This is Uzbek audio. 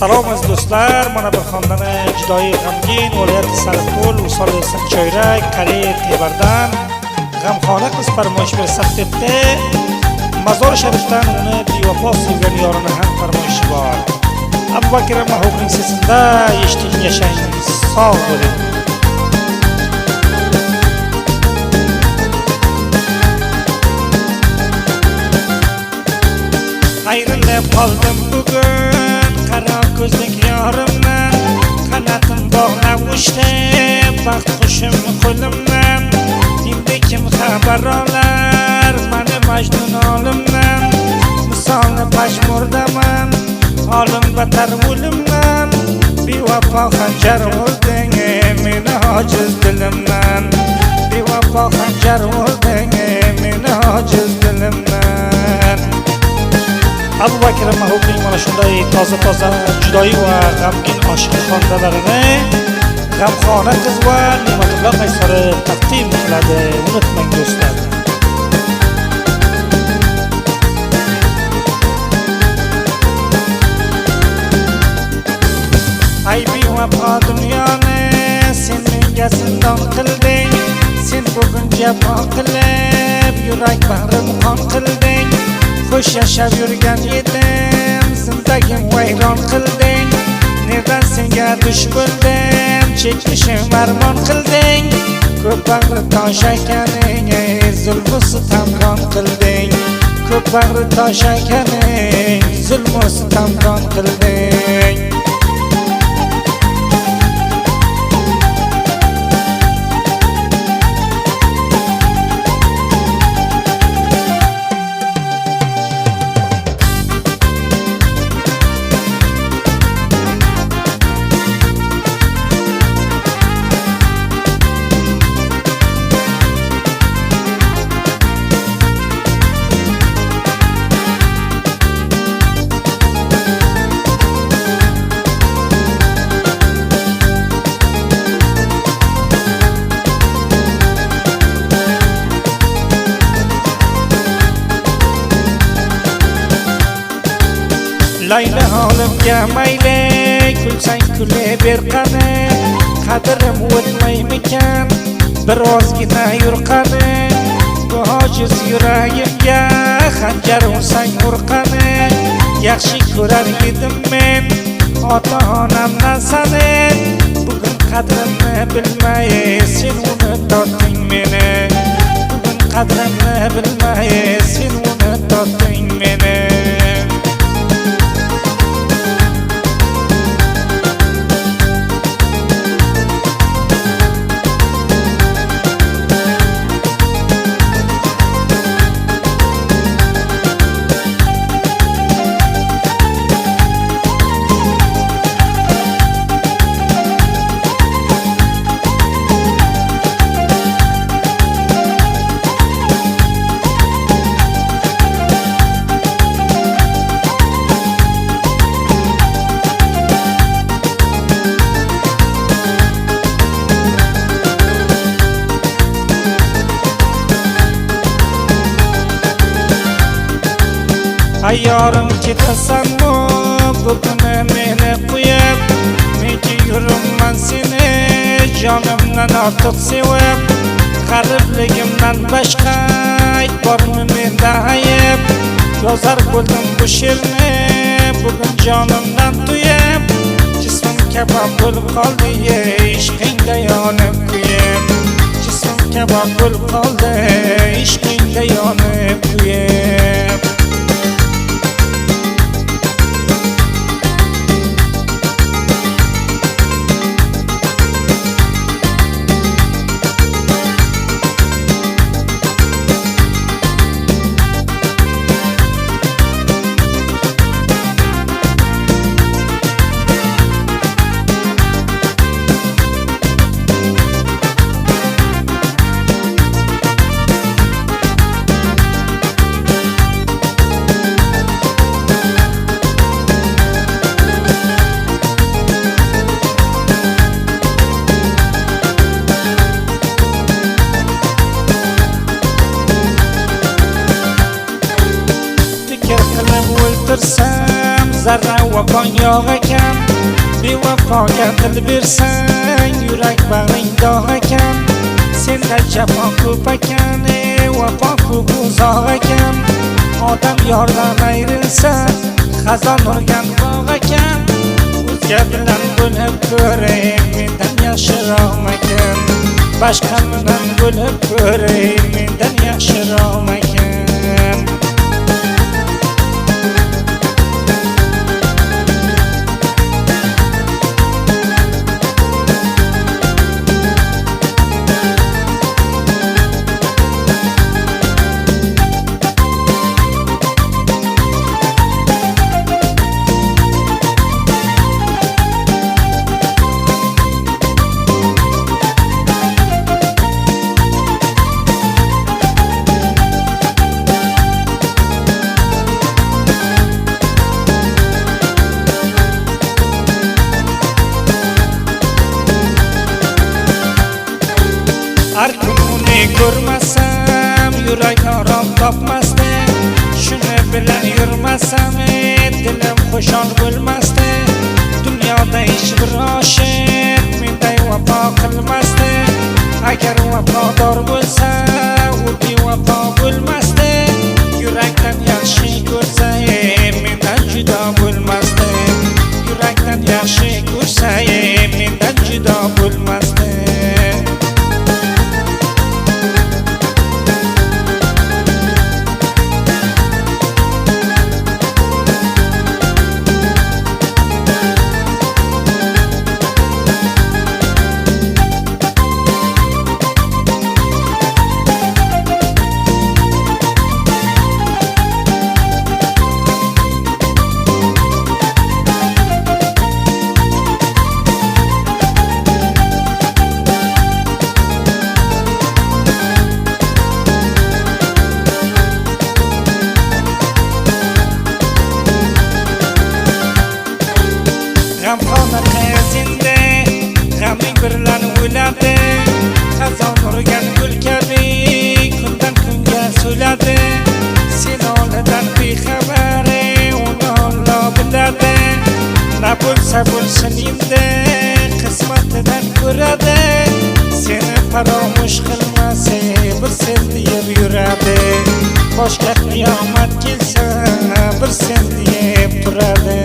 Salom aziz do'stlar, mana bir xonadoni judoyi g'amgin viloyat Saripko'l Usol Choyrak Koreya Tebardan g'amxona qiz farmoyish bersaqdetda Mazor Sharifdan uni bevafo sevgan yorini ham farmoyishi bor. Abu Bakr Mahmudning sesida eshiting, yashang, sog' bo'ling. Ayrılıb qoldim bugun qaro ko'zlik yorimdan, qanatim bog'lab ushdi baxt qushim qo'limdan. Endi kim xabar olar mani Majnun olimdan, misolni pashmurdaman olim batar o'limdan. Bevafo xanjar urding meni ojiz dilimdan, bevafo xanjar urding meni ojiz dilimdan. Abu Bakr Mahmudning mana shunday toza judoyi va g'amgin oshiq xonadalarini g'amxona qiz va Ne'matullo Qaysarov taqdim qiladi. Unutmang do'stlar. Ay bevafo dunyoni sen menga zindon qilding, sen bugun jafo qilib yurak bag'rim qon qilding. Xo'sh yashab yurgan edim, zindagim vayron qilding. Nerdan senga dush bo'ldim, chekishim armon qilding. Ko'p bag'ri tosh akaning, zulmu sitamkon qilding. Ko'p bag'ri tosh akaning, zulmu sitamkon qilding. Layla olimga mayli, kulsang kulaver qani, qadrim o'tmaymikan bir ozgina yur qani. Bu ojiz yuragimga xanjar ursang ur qani. Yaxshi ko'rar edim men ota-onamdan sani, bugun qadrimni bilmay sen unutding meni. Bugun qadrimni bilmay sen unutding meni. Ayyorim ketasanmi bugun meni qo'yib, nega yuribman seni jonimdan ortiq sevib. Qaribligimdan boshqa bormi menda ayib, yozar bo'ldim bu she'rni bugun jonimdan to'yib. Jismim kabob bo'lib qoldi ishqingda yonib kuyib, jismim kabob bo'lib qoldi ishqingda yonib kuyib. zarra vafon yo'q ekan, bevafoga dil bersang yurak bag'ring dog' ekan. Senda jafo ko'p ekan, vafo ko'p uzoq ekan. Odam yordan ayrilsa xazon urgan bog' ekan. O'zga bilan bo'lib ko'ray, mendan yaxshiroqmakan. Boshqa bilan bo'lib ko'ray, mendan yaxshiroqmakan. Har kunini ko'rmasam yurak orom topmasdi. Shuni bilan yurmasam dilim xushol bo'lmasdi. Dunyoda hech bir oshiq menday vafo qilmasdi. Agar vafodor bo'lsa u bevafo bo'lmasdi. Yurakdan yaxshi ko'rsa mendan judo bo'lmasdi. Yurakdan yaxshi ko'rsa mendan judo bo'lmasdi. G'amxona qayzinde g'aming birlan o'ladi. Xazon urgan gul kabi kundan kunga so'ladi. Sen olidan bexabari uni Alloh biladi. Na bo'lsa bo'lsin endi qismatidan ko'radi. Seni faromush qilmasa bir sen deb yuradi. Boshqa qiyomat kelsa bir sen deb turadi.